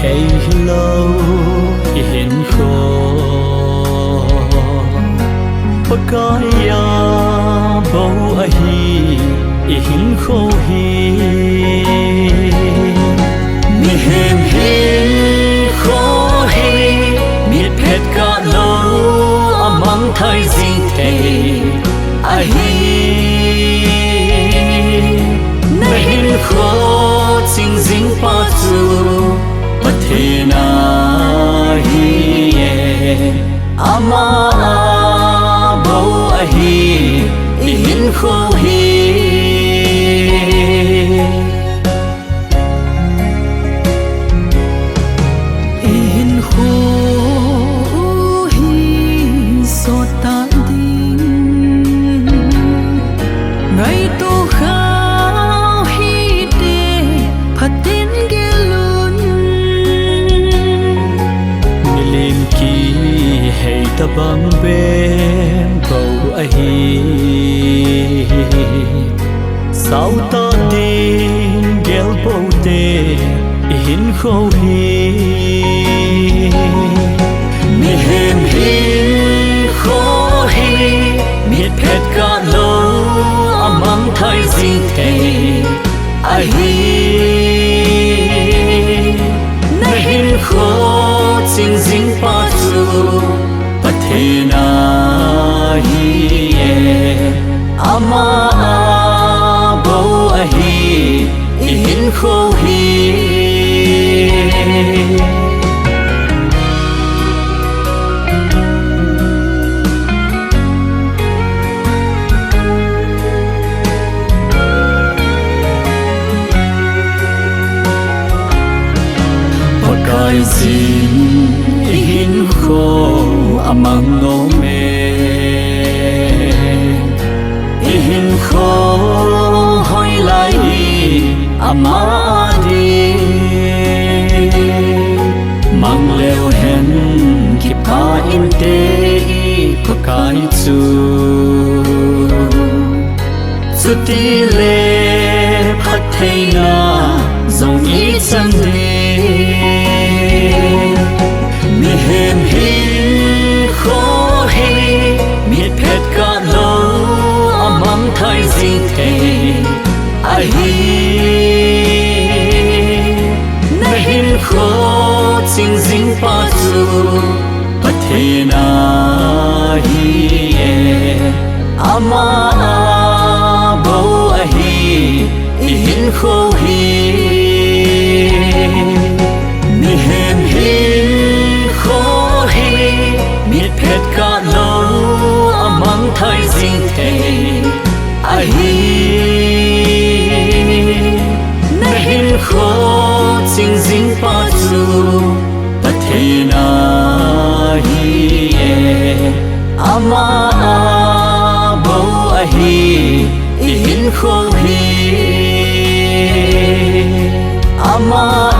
thấy lâu hiện khô bất cái bầu hi hiện khô hi mi hem hi khô hi mi pet cả lâu among thay dinh thề ai hi nahin khô chính dinh pa chu bất thế na hi ama bầu hi hin khô hi hin khô hi so ta ding ngày tu khao hi de phatin gelun milim ki hay ta bang ben bầu hi sao ta tin gel bầu te hin khô hi mi hem hin khô hi mi pet cả lâu among thay dinh thề ai hi na hin khô chính dinh pa chu bất thế na hi ama bầu hi hin khô hi cái gì hin khô among ngô mê hin khô hỏi lại ama đi mang leo hen kịp pa in te pakai chu chu ti le phat thei na dòng ý chân đi mi hem hin khô hi mi pet cả lâu among thay dinh thề ai hi na hin khô chính dinh pa chu bất thế na hi ama bầu hi hin khô hi mi hem hin khô hi mi pet cả lâu among thay dinh thề ai hi na hin khô chính dinh pa chu bất thế na hi ama bầu hi hin khô hi ama